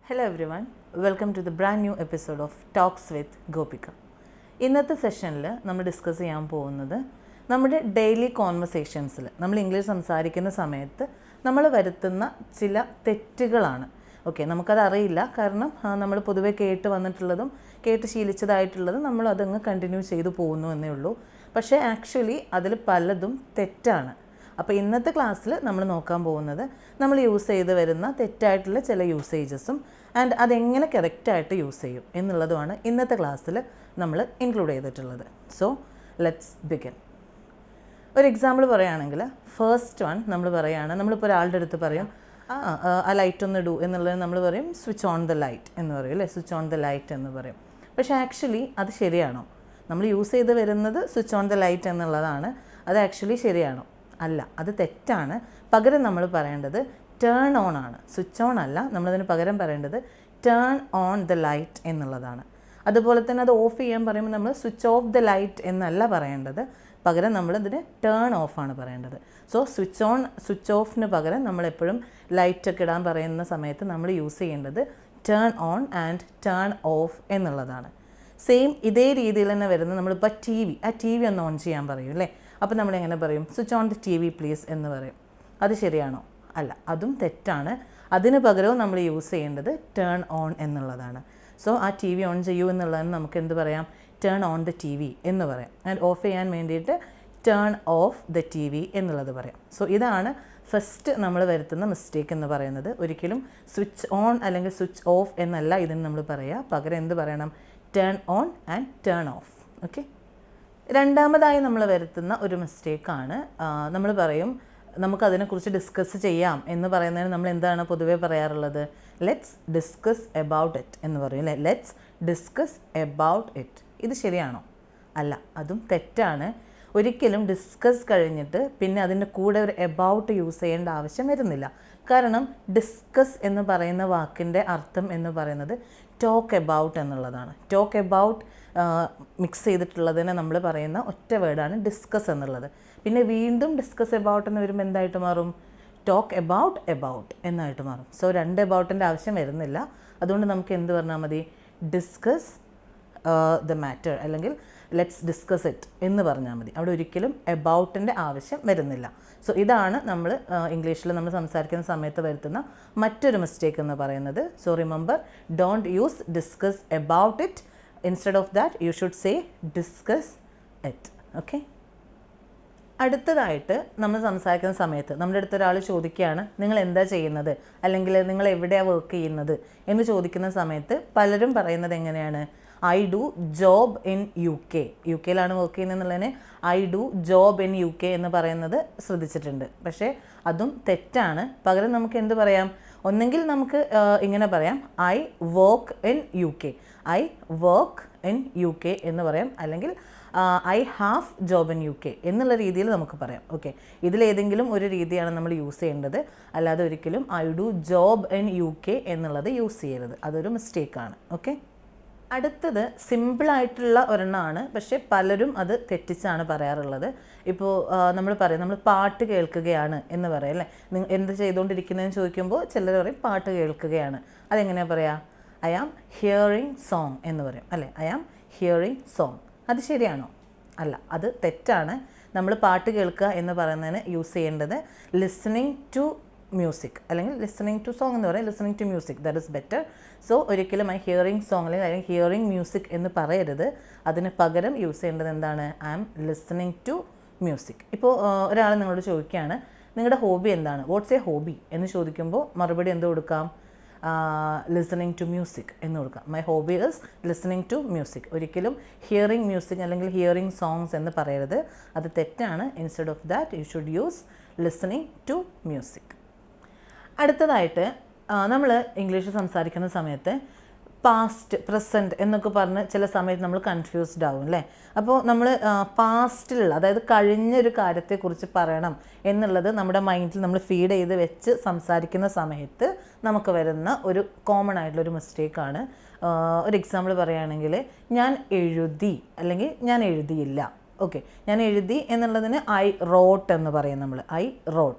Hello everyone, welcome to the brand new episode of Talks with Gopika. ഇന്നത്തെ സെഷനിൽ നമ്മൾ discuss ചെയ്യാൻ പോകുന്നത് നമ്മുടെ ഡെയിലി കോൺവെർസേഷൻസിൽ നമ്മൾ ഇംഗ്ലീഷ് സംസാരിക്കുന്ന സമയത്ത് നമ്മൾ വരുത്തുന്ന ചില തെറ്റുകളാണ്. ഓക്കെ, നമുക്കത് അറിയില്ല, കാരണം നമ്മൾ പൊതുവെ കേട്ട് വന്നിട്ടുള്ളതും കേട്ട് ശീലിച്ചതായിട്ടുള്ളതും നമ്മൾ അതങ്ങ് കണ്ടിന്യൂ ചെയ്തു പോകുന്നു എന്നേ ഉള്ളൂ. പക്ഷേ ആക്ച്വലി അതിൽ പലതും തെറ്റാണ്. അപ്പോൾ ഇന്നത്തെ ക്ലാസ്സിൽ നമ്മൾ നോക്കാൻ പോകുന്നത് നമ്മൾ യൂസ് ചെയ്ത് വരുന്ന തെറ്റായിട്ടുള്ള ചില യൂസേജസും ആൻഡ് അതെങ്ങനെ കറക്റ്റായിട്ട് യൂസ് ചെയ്യും എന്നുള്ളതുമാണ് ഇന്നത്തെ ക്ലാസ്സിൽ നമ്മൾ ഇൻക്ലൂഡ് ചെയ്തിട്ടുള്ളത്. So let's begin. ഒരു എക്സാമ്പിൾ പറയുകയാണെങ്കിൽ ഫസ്റ്റ് വൺ നമ്മൾ പറയുകയാണ്, നമ്മളിപ്പോൾ ഒരാളുടെ അടുത്ത് പറയും ആ ലൈറ്റ് ഒന്ന് ഇടൂ എന്നുള്ളത് നമ്മൾ പറയും സ്വിച്ച് ഓൺ ദ ലൈറ്റ് എന്ന് പറയും അല്ലേ, സ്വിച്ച് ഓൺ ദ ലൈറ്റ് എന്ന് പറയും. പക്ഷേ ആക്ച്വലി അത് ശരിയാണോ? നമ്മൾ യൂസ് ചെയ്ത് വരുന്നത് സ്വിച്ച് ഓൺ ദ ലൈറ്റ് എന്നുള്ളതാണ്. അത് ആക്ച്വലി ശരിയാണോ? അല്ല, അത് തെറ്റാണ്. പകരം നമ്മൾ പറയേണ്ടത് ടേൺ ഓൺ ആണ്, സ്വിച്ച് ഓൺ അല്ല. നമ്മളതിന് പകരം പറയേണ്ടത് ടേൺ ഓൺ ദ ലൈറ്റ് എന്നുള്ളതാണ്. അതുപോലെ തന്നെ അത് ഓഫ് ചെയ്യാൻ പറയുമ്പോൾ നമ്മൾ സ്വിച്ച് ഓഫ് ദ ലൈറ്റ് എന്നല്ല പറയേണ്ടത്, പകരം നമ്മളതിന് ടേൺ ഓഫാണ് പറയേണ്ടത്. സോ സ്വിച്ച് ഓഫിന് പകരം നമ്മളെപ്പോഴും ലൈറ്റൊക്കെ ഇടാൻ പറയുന്ന സമയത്ത് നമ്മൾ യൂസ് ചെയ്യേണ്ടത് turn on and turn of എന്നുള്ളതാണ്. സെയിം ഇതേ രീതിയിൽ തന്നെ വരുന്നത് നമ്മളിപ്പോൾ ടി വി ഒന്ന് ഓൺ ചെയ്യാൻ പറയും അല്ലേ, അപ്പോൾ നമ്മളെങ്ങനെ പറയും? Switch on the TV please എന്ന് പറയും. അത് ശരിയാണോ? അല്ല, അതും തെറ്റാണ്. അതിന് പകരവും നമ്മൾ യൂസ് ചെയ്യേണ്ടത് ടേൺ ഓൺ എന്നുള്ളതാണ്. സോ ആ ടി വി ഓൺ ചെയ്യൂ എന്നുള്ളതിന് നമുക്ക് എന്ത് പറയാം? Turn on the TV എന്ന് പറയാം. ആൻഡ് ഓഫ് ചെയ്യാൻ വേണ്ടിയിട്ട് turn off the TV എന്നുള്ളത് പറയാം. സോ ഇതാണ് ഫസ്റ്റ് നമ്മൾ വരുത്തുന്ന മിസ്റ്റേക്ക് എന്ന് പറയുന്നത്. ഒരിക്കലും സ്വിച്ച് ഓൺ അല്ലെങ്കിൽ സ്വിച്ച് ഓഫ് എന്നല്ല ഇതിന് നമ്മൾ പറയുക, പകരം എന്ത് പറയണം? Turn on and turn of. Okay. രണ്ടാമതായി നമ്മൾ വരുത്തുന്ന ഒരു മിസ്റ്റേക്കാണ്, നമ്മൾ പറയും നമുക്കതിനെക്കുറിച്ച് ഡിസ്കസ് ചെയ്യാം എന്ന് പറയുന്നതിന് നമ്മൾ എന്താണ് പൊതുവേ പറയാറുള്ളത്? ലെറ്റ്സ് ഡിസ്കസ് എബൌട്ട് ഇറ്റ് എന്ന് പറയും അല്ലേ, ലെറ്റ്സ് ഡിസ്കസ് എബൌട്ട് ഇറ്റ്. ഇത് ശരിയാണോ? അല്ല, അതും തെറ്റാണ്. ഒരിക്കലും ഡിസ്കസ് കഴിഞ്ഞിട്ട് പിന്നെ അതിൻ്റെ കൂടെ ഒരു എബൌട്ട് യൂസ് ചെയ്യേണ്ട ആവശ്യം വരുന്നില്ല. കാരണം ഡിസ്കസ് എന്ന് പറയുന്ന വാക്കിൻ്റെ അർത്ഥം എന്ന് പറയുന്നത് ടോക്ക് എബൌട്ട് എന്നുള്ളതാണ്. ടോക്ക് എബൌട്ട് മിക്സ് ചെയ്തിട്ടുള്ളതിനെ നമ്മൾ പറയുന്ന ഒറ്റ വേർഡാണ് ഡിസ്കസ് എന്നുള്ളത്. പിന്നെ വീണ്ടും ഡിസ്കസ് എബൌട്ട് എന്ന് വരുമ്പോൾ എന്തായിട്ട് മാറും? ടോക്ക് എബൌട്ട് എന്നായിട്ട് മാറും. സോ രണ്ട് എബൌട്ടിൻ്റെ ആവശ്യം വരുന്നില്ല. അതുകൊണ്ട് നമുക്ക് എന്ത് പറഞ്ഞാൽ മതി? ഡിസ്കസ് ദ മാറ്റർ അല്ലെങ്കിൽ ലെറ്റ്സ് ഡിസ്കസ് ഇറ്റ് എന്ന് പറഞ്ഞാൽ മതി. അവിടെ ഒരിക്കലും എബൌട്ടിൻ്റെ ആവശ്യം വരുന്നില്ല. സോ ഇതാണ് നമ്മൾ ഇംഗ്ലീഷിൽ നമ്മൾ സംസാരിക്കുന്ന സമയത്ത് വരുത്തുന്ന മറ്റൊരു മിസ്റ്റേക്ക് എന്ന് പറയുന്നത്. So remember, don't use discuss about it. Instead of that you should say discuss it. Okay. അടുത്തതായിട്ട് നമ്മൾ സംസാരിക്കുന്ന സമയത്ത് നമ്മുടെ അടുത്ത് ഒരാൾ ചോദിക്കുകയാണ് നിങ്ങൾ എന്താ ചെയ്യുന്നത് അല്ലെങ്കിൽ നിങ്ങൾ എവിടെയാണ് വർക്ക് ചെയ്യുന്നത് എന്ന് ചോദിക്കുന്ന സമയത്ത് പലരും പറയുന്നത് എങ്ങനെയാണ്? I do job in UK. UK-യിലാണ് വർക്ക് ചെയ്യുന്നത് എന്നുള്ളതിന് I do job in UK എന്ന് പറയുന്നത് ശ്രദ്ധിച്ചിട്ടുണ്ട്. പക്ഷേ അതും തെറ്റാണ്. പകരം നമുക്ക് എന്ത് പറയാം? ഒന്നെങ്കിൽ നമുക്ക് ഇങ്ങനെ പറയാം, I work in UK, I work in UK എന്ന് പറയാം. അല്ലെങ്കിൽ I have job in UK എന്നുള്ള രീതിയിൽ നമുക്ക് പറയാം. ഓക്കെ, ഇതിലേതെങ്കിലും ഒരു രീതിയാണ് നമ്മൾ യൂസ് ചെയ്യേണ്ടത്. അല്ലാതെ ഒരിക്കലും I do job in UK എന്നുള്ളത് യൂസ് ചെയ്യരുത്. അതൊരു മിസ്റ്റേക്കാണ്. ഓക്കെ. അടുത്തത് സിമ്പിളായിട്ടുള്ള ഒരെണ്ണമാണ്, പക്ഷേ പലരും അത് തെറ്റിച്ചാണ് പറയാറുള്ളത്. ഇപ്പോൾ നമ്മൾ പാട്ട് കേൾക്കുകയാണ് എന്ന് പറയും അല്ലേ. എന്ത് ചെയ്തുകൊണ്ടിരിക്കുന്നതെന്ന് ചോദിക്കുമ്പോൾ ചിലർ പറയും പാട്ട് കേൾക്കുകയാണ്. അതെങ്ങനെയാണ് പറയുക? ഐ ആം ഹിയറിങ് സോങ് എന്ന് പറയും അല്ലേ, ഐ ആം ഹിയറിങ് സോങ്. അത് ശരിയാണോ? അല്ല, അത് തെറ്റാണ്. നമ്മൾ പാട്ട് കേൾക്കുക എന്ന് പറയുന്നതിന് യൂസ് ചെയ്യേണ്ടത് ലിസണിങ് ടു മ്യൂസിക് അല്ലെങ്കിൽ ലിസണിങ് ടു സോങ് എന്ന് പറയും, listening to music, that is better. So ഒരിക്കലും ഐ ഹിയറിങ് സോങ് അല്ലെങ്കിൽ ഹിയറിങ് മ്യൂസിക് എന്ന് പറയരുത്. അതിന് പകരം യൂസ് ചെയ്യേണ്ടത് എന്താണ്? I am listening to music. ഇപ്പോൾ ഒരാൾ നിങ്ങളോട് ചോദിക്കുകയാണ് നിങ്ങളുടെ ഹോബി എന്താണ്, വാട്ട്സ് എ ഹോബി എന്ന് ചോദിക്കുമ്പോൾ മറുപടി എന്ത് കൊടുക്കാം? ലിസണിങ് ടു മ്യൂസിക് എന്ന് കൊടുക്കാം. My hobby is listening to music. ഒരിക്കലും ഹിയറിങ് മ്യൂസിക് അല്ലെങ്കിൽ ഹിയറിങ് സോങ്സ് എന്ന് പറയരുത്, അത് തെറ്റാണ്. Instead of that you should use listening to music. അടുത്തതായിട്ട് നമ്മൾ ഇംഗ്ലീഷ് സംസാരിക്കുന്ന സമയത്ത് പാസ്റ്റ്, പ്രസൻറ്റ് എന്നൊക്കെ പറഞ്ഞ് ചില സമയത്ത് നമ്മൾ കൺഫ്യൂസ്ഡ് ആവും അല്ലേ. അപ്പോൾ നമ്മൾ പാസ്റ്റിലുള്ള, അതായത് കഴിഞ്ഞൊരു കാര്യത്തെക്കുറിച്ച് പറയണം എന്നുള്ളത് നമ്മുടെ മൈൻഡിൽ നമ്മൾ ഫീഡ് ചെയ്ത് വെച്ച് സംസാരിക്കുന്ന സമയത്ത് നമുക്ക് വരുന്ന ഒരു കോമൺ ആയിട്ടുള്ളൊരു മിസ്റ്റേക്കാണ്. ഒരു എക്സാമ്പിൾ പറയുകയാണെങ്കിൽ ഞാൻ എഴുതി അല്ലെങ്കിൽ ഞാൻ എഴുതിയില്ല. ഓക്കെ, ഞാൻ എഴുതി എന്നുള്ളതിന് ഐ റോട്ട് എന്ന് പറയും നമ്മൾ. ഐ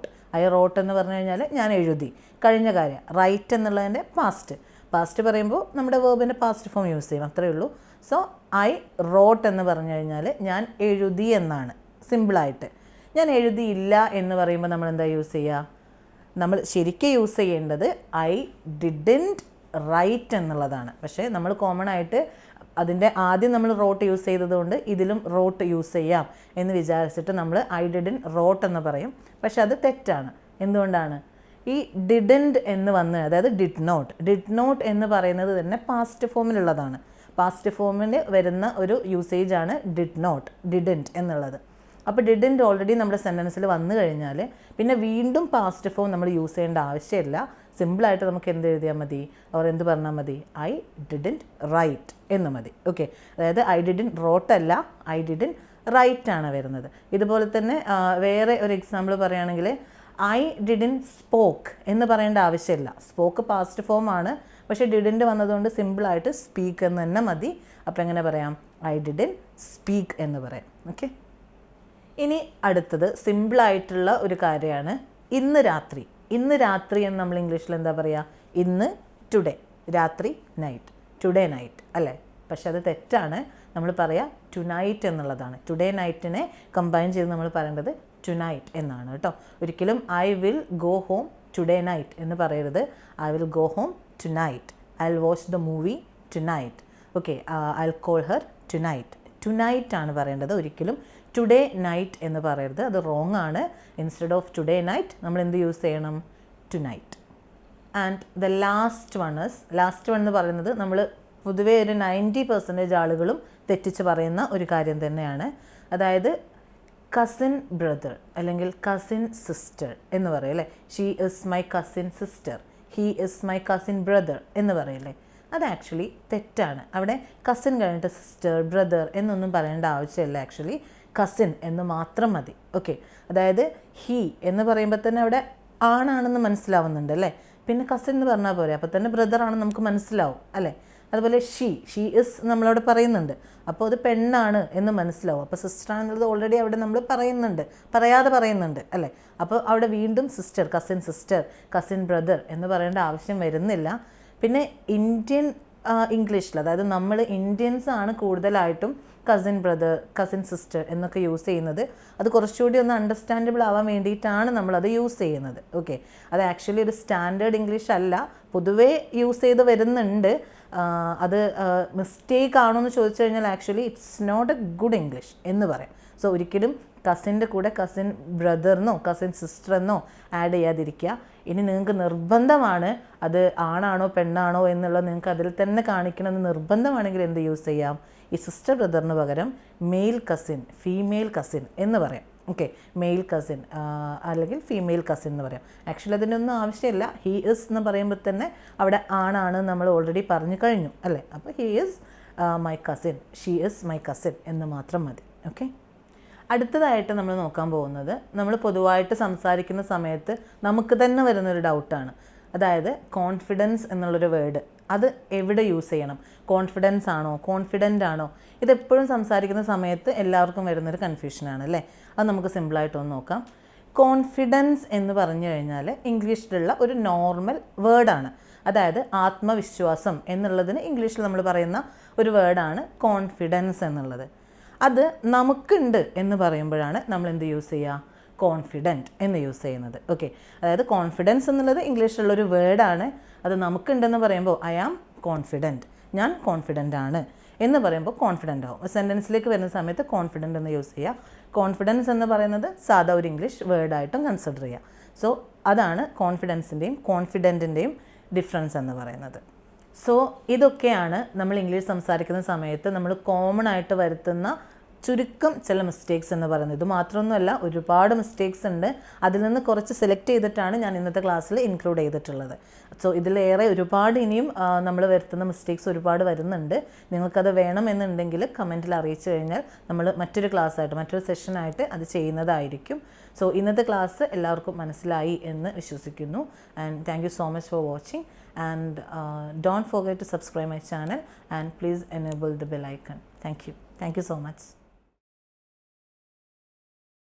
റോട്ട് എന്ന് പറഞ്ഞു കഴിഞ്ഞാൽ ഞാൻ എഴുതി, കഴിഞ്ഞ കാര്യം. റൈറ്റ് എന്നുള്ളതിൻ്റെ പാസ്റ്റ്. പാസ്റ്റ് പറയുമ്പോൾ നമ്മുടെ വേർബിൻ്റെ പാസ്റ്റ് ഫോം യൂസ് ചെയ്യും, അത്രയേ ഉള്ളൂ. സോ ഐ റോട്ട് എന്ന് പറഞ്ഞു കഴിഞ്ഞാൽ ഞാൻ എഴുതി എന്നാണ്, സിമ്പിളായിട്ട്. ഞാൻ എഴുതിയില്ല എന്ന് പറയുമ്പോൾ നമ്മൾ എന്താ യൂസ് ചെയ്യുക? നമ്മൾ ശരിക്കും യൂസ് ചെയ്യേണ്ടത് ഐ ഡിഡൻറ്റ് റൈറ്റ് എന്നുള്ളതാണ്. പക്ഷേ നമ്മൾ കോമൺ ആയിട്ട് അതിൻ്റെ ആദ്യം നമ്മൾ റോട്ട് യൂസ് ചെയ്തതുകൊണ്ട് ഇതിലും റോട്ട് യൂസ് ചെയ്യാം എന്ന് വിചാരിച്ചിട്ട് നമ്മൾ ഐ ഡിഡൻറ്റ് റോട്ട് എന്ന് പറയും. പക്ഷെ അത് തെറ്റാണ്. എന്തുകൊണ്ടാണ്? ഈ ഡിഡൻറ്റ് എന്ന് വന്ന്, അതായത് ഡിഡ് നോട്ട് എന്ന് പറയുന്നത് തന്നെ പാസ്റ്റ് ഫോമിലുള്ളതാണ്. പാസ്റ്റ് ഫോമിൽ വരുന്ന ഒരു യൂസേജാണ് ഡിഡൻറ്റ് എന്നുള്ളത്. അപ്പോൾ ഡിഡൻറ്റ് ഓൾറെഡി നമ്മുടെ സെൻറ്റൻസിൽ വന്നു കഴിഞ്ഞാൽ പിന്നെ വീണ്ടും പാസ്റ്റ് ഫോം നമ്മൾ യൂസ് ചെയ്യേണ്ട ആവശ്യമില്ല. സിമ്പിളായിട്ട് നമുക്ക് എന്ത് എഴുതിയാൽ മതി, അവർ എന്ത് പറഞ്ഞാൽ മതി? ഐ ഡിഡൻറ്റ് റൈറ്റ് എന്ന് മതി. ഓക്കെ, അതായത് ഐ ഡിഡൻറ്റ് റോട്ട് അല്ല, ഐ ഡിഡൻറ്റ് റൈറ്റ് ആണ് വരുന്നത്. ഇതുപോലെ തന്നെ വേറെ ഒരു എക്സാമ്പിൾ പറയുകയാണെങ്കിൽ ഐ ഡിഡൻറ്റ് സ്പോക്ക് എന്ന് പറയേണ്ട ആവശ്യമില്ല. സ്പോക്ക് പാസ്റ്റ് ഫോം ആണ്, പക്ഷേ ഡിഡൻറ്റ് വന്നതുകൊണ്ട് സിമ്പിളായിട്ട് സ്പീക്ക് എന്ന് തന്നെ മതി. അപ്പോൾ എങ്ങനെ പറയാം? ഐ ഡിഡൻറ്റ് സ്പീക്ക് എന്ന് പറയാം. ഓക്കെ, ഇനി അടുത്തത് സിമ്പിളായിട്ടുള്ള ഒരു കാര്യമാണ് ഇന്ന് രാത്രി. ഇന്ന് രാത്രി എന്ന് നമ്മൾ ഇംഗ്ലീഷിൽ എന്താ പറയുക? ഇന്ന് ടുഡേ, രാത്രി നൈറ്റ്, ടുഡേ നൈറ്റ് അല്ലേ? പക്ഷെ അത് തെറ്റാണ്. നമ്മൾ പറയുക ടു നൈറ്റ് എന്നുള്ളതാണ്. ടുഡേ നൈറ്റിനെ കമ്പൈൻ ചെയ്ത് നമ്മൾ പറയേണ്ടത് ടു നൈറ്റ് എന്നാണ് കേട്ടോ. ഒരിക്കലും I will go home today night എന്ന് പറയരുത്. I will go home tonight. I will watch the movie tonight. Okay, I will call her tonight. Tonight ആണ് പറയേണ്ടത്, ഒരിക്കലും ടുഡേ നൈറ്റ് എന്ന് പറയരുത്. അത് റോങ് ആണ്. Instead of today night നമ്മൾ എന്ത് യൂസ് ചെയ്യണം? Tonight. And the last one എന്ന് പറയുന്നത് നമ്മൾ പൊതുവേ ഒരു 90% ആളുകളും തെറ്റിച്ച് പറയുന്ന ഒരു കാര്യം തന്നെയാണ്. അതായത് കസിൻ ബ്രദർ അല്ലെങ്കിൽ കസിൻ സിസ്റ്റർ എന്ന് പറയല്ലേ. She is my cousin sister, he is my cousin brother എന്ന് പറയല്ലേ. അത് ആക്ച്വലി തെറ്റാണ്. അവിടെ കസിൻ കഴിഞ്ഞിട്ട് സിസ്റ്റർ, ബ്രദർ എന്നൊന്നും പറയേണ്ട ആവശ്യമില്ല. ആക്ച്വലി കസിൻ എന്ന് മാത്രം മതി. ഓക്കെ, അതായത് ഹീ എന്ന് പറയുമ്പോൾ തന്നെ അവിടെ ആണാണെന്ന് മനസ്സിലാവുന്നുണ്ട് അല്ലേ. പിന്നെ കസിൻ എന്ന് പറഞ്ഞാൽ പോരെ, അപ്പോൾ തന്നെ ബ്രദർ ആണെന്ന് നമുക്ക് മനസ്സിലാവും അല്ലേ. അതുപോലെ ഷീ ഇസ് നമ്മളവിടെ പറയുന്നുണ്ട്, അപ്പോൾ അത് പെണ്ണാണ് എന്ന് മനസ്സിലാവും. അപ്പോൾ സിസ്റ്റർ ആണെന്നുള്ളത് ഓൾറെഡി അവിടെ നമ്മൾ പറയാതെ പറയുന്നുണ്ട് അല്ലേ. അപ്പോൾ അവിടെ വീണ്ടും സിസ്റ്റർ, കസിൻ ബ്രദർ എന്ന് പറയേണ്ട ആവശ്യം വരുന്നില്ല. പിന്നെ ഇന്ത്യൻ ഇംഗ്ലീഷിൽ, അതായത് നമ്മൾ ഇന്ത്യൻസ് ആണ് കൂടുതലായിട്ടും കസിൻ ബ്രദർ, കസിൻ സിസ്റ്റർ എന്നൊക്കെ യൂസ് ചെയ്യുന്നത്. അത് കുറച്ചുകൂടി ഒന്ന് അണ്ടർസ്റ്റാൻഡബിൾ ആവാൻ വേണ്ടിയിട്ടാണ് നമ്മളത് യൂസ് ചെയ്യുന്നത്. ഓക്കെ, അത് ആക്ച്വലി ഒരു സ്റ്റാൻഡേർഡ് ഇംഗ്ലീഷ് അല്ല, പൊതുവേ യൂസ് ചെയ്ത് വരുന്നുണ്ട്. അത് മിസ്റ്റേക്ക് ആണോ എന്ന് ചോദിച്ചു കഴിഞ്ഞാൽ actually it's not a good English എന്ന് പറയാം. സോ ഒരിക്കലും കസിൻ്റെ കൂടെ കസിൻ ബ്രദറിനോ കസിൻ സിസ്റ്ററെന്നോ ആഡ് ചെയ്യാതിരിക്കുക. ഇനി നിങ്ങൾക്ക് നിർബന്ധമാണ് അത് ആണാണോ പെണ്ണാണോ എന്നുള്ളത് നിങ്ങൾക്ക് അതിൽ തന്നെ കാണിക്കണമെന്ന് നിർബന്ധമാണെങ്കിൽ എന്ത് യൂസ് ചെയ്യാം? ഈ സിസ്റ്റർ ബ്രദറിന് പകരം മെയിൽ കസിൻ, ഫീമെയിൽ കസിൻ എന്ന് പറയാം. ഓക്കെ, മെയിൽ കസിൻ അല്ലെങ്കിൽ ഫീമെയിൽ കസിൻ എന്ന് പറയാം. ആക്ച്വലി അതിനൊന്നും ആവശ്യമില്ല. ഹീ ഇസ് എന്ന് പറയുമ്പോൾ തന്നെ അവിടെ ആണാണ് നമ്മൾ ഓൾറെഡി പറഞ്ഞു കഴിഞ്ഞു അല്ലേ. അപ്പോൾ he is my cousin, she is my cousin എന്ന് മാത്രം മതി. ഓക്കെ, അടുത്തതായിട്ട് നമ്മൾ നോക്കാൻ പോകുന്നത് നമ്മൾ പൊതുവായിട്ട് സംസാരിക്കുന്ന സമയത്ത് നമുക്ക് തന്നെ വരുന്നൊരു ഡൗട്ടാണ്. അതായത് കോൺഫിഡൻസ് എന്നുള്ളൊരു വേർഡ്, അത് എവിടെ യൂസ് ചെയ്യണം? കോൺഫിഡൻസ് ആണോ, കോൺഫിഡൻ്റ് ആണോ? ഇതെപ്പോഴും സംസാരിക്കുന്ന സമയത്ത് എല്ലാവർക്കും വരുന്നൊരു കൺഫ്യൂഷനാണ് അല്ലേ. അത് നമുക്ക് സിമ്പിളായിട്ടൊന്ന് നോക്കാം. കോൺഫിഡൻസ് എന്ന് പറഞ്ഞു കഴിഞ്ഞാൽ ഇംഗ്ലീഷിലുള്ള ഒരു നോർമൽ വേർഡാണ്. അതായത് ആത്മവിശ്വാസം എന്നുള്ളതിന് ഇംഗ്ലീഷിൽ നമ്മൾ പറയുന്ന ഒരു വേർഡാണ് കോൺഫിഡൻസ് എന്നുള്ളത്. അത് നമുക്കുണ്ട് എന്ന് പറയുമ്പോഴാണ് നമ്മൾ എന്ത് യൂസ് ചെയ്യുക? കോൺഫിഡൻറ്റ് എന്ന് യൂസ് ചെയ്യുന്നത്. ഓക്കെ, അതായത് കോൺഫിഡൻസ് എന്നുള്ളത് ഇംഗ്ലീഷിലുള്ളൊരു വേർഡാണ്. അത് നമുക്കുണ്ടെന്ന് പറയുമ്പോൾ ഐ ആം കോൺഫിഡൻറ്റ്, ഞാൻ കോൺഫിഡൻ്റ് ആണ് എന്ന് പറയുമ്പോൾ കോൺഫിഡൻ്റ് ആവും. സെൻറ്റൻസിലേക്ക് വരുന്ന സമയത്ത് കോൺഫിഡൻറ്റ് എന്ന് യൂസ് ചെയ്യുക. കോൺഫിഡൻസ് എന്ന് പറയുന്നത് സാധാ ഒരു ഇംഗ്ലീഷ് വേർഡായിട്ടും കൺസിഡർ ചെയ്യുക. സോ അതാണ് കോൺഫിഡൻസിൻ്റെയും കോൺഫിഡൻറ്റിൻ്റെയും ഡിഫറൻസ് എന്ന് പറയുന്നത്. സോ ഇതൊക്കെയാണ് നമ്മൾ ഇംഗ്ലീഷ് സംസാരിക്കുന്ന സമയത്ത് നമ്മൾ കോമൺ ആയിട്ട് വരുത്തുന്ന ചുരുക്കം ചില മിസ്റ്റേക്സ് എന്ന് പറയുന്നത്. ഇത് മാത്രമൊന്നുമല്ല, ഒരുപാട് മിസ്റ്റേക്സ് ഉണ്ട്. അതിൽ നിന്ന് കുറച്ച് സെലക്ട് ചെയ്തിട്ടാണ് ഞാൻ ഇന്നത്തെ ക്ലാസ്സിൽ ഇൻക്ലൂഡ് ചെയ്തിട്ടുള്ളത്. സോ ഇതിലേറെ ഒരുപാട് ഇനിയും നമ്മൾ വരുത്തുന്ന മിസ്റ്റേക്സ് ഒരുപാട് വരുന്നുണ്ട്. നിങ്ങൾക്കത് വേണമെന്നുണ്ടെങ്കിൽ കമൻറ്റിൽ അറിയിച്ചു കഴിഞ്ഞാൽ നമ്മൾ മറ്റൊരു ക്ലാസ്സായിട്ട്, മറ്റൊരു സെഷനായിട്ട് അത് ചെയ്യുന്നതായിരിക്കും. സോ ഇന്നത്തെ ക്ലാസ് എല്ലാവർക്കും മനസ്സിലായി എന്ന് വിശ്വസിക്കുന്നു. And thank you so much for watching. And don't forget to subscribe my channel and please enable the bell icon. Thank you so much.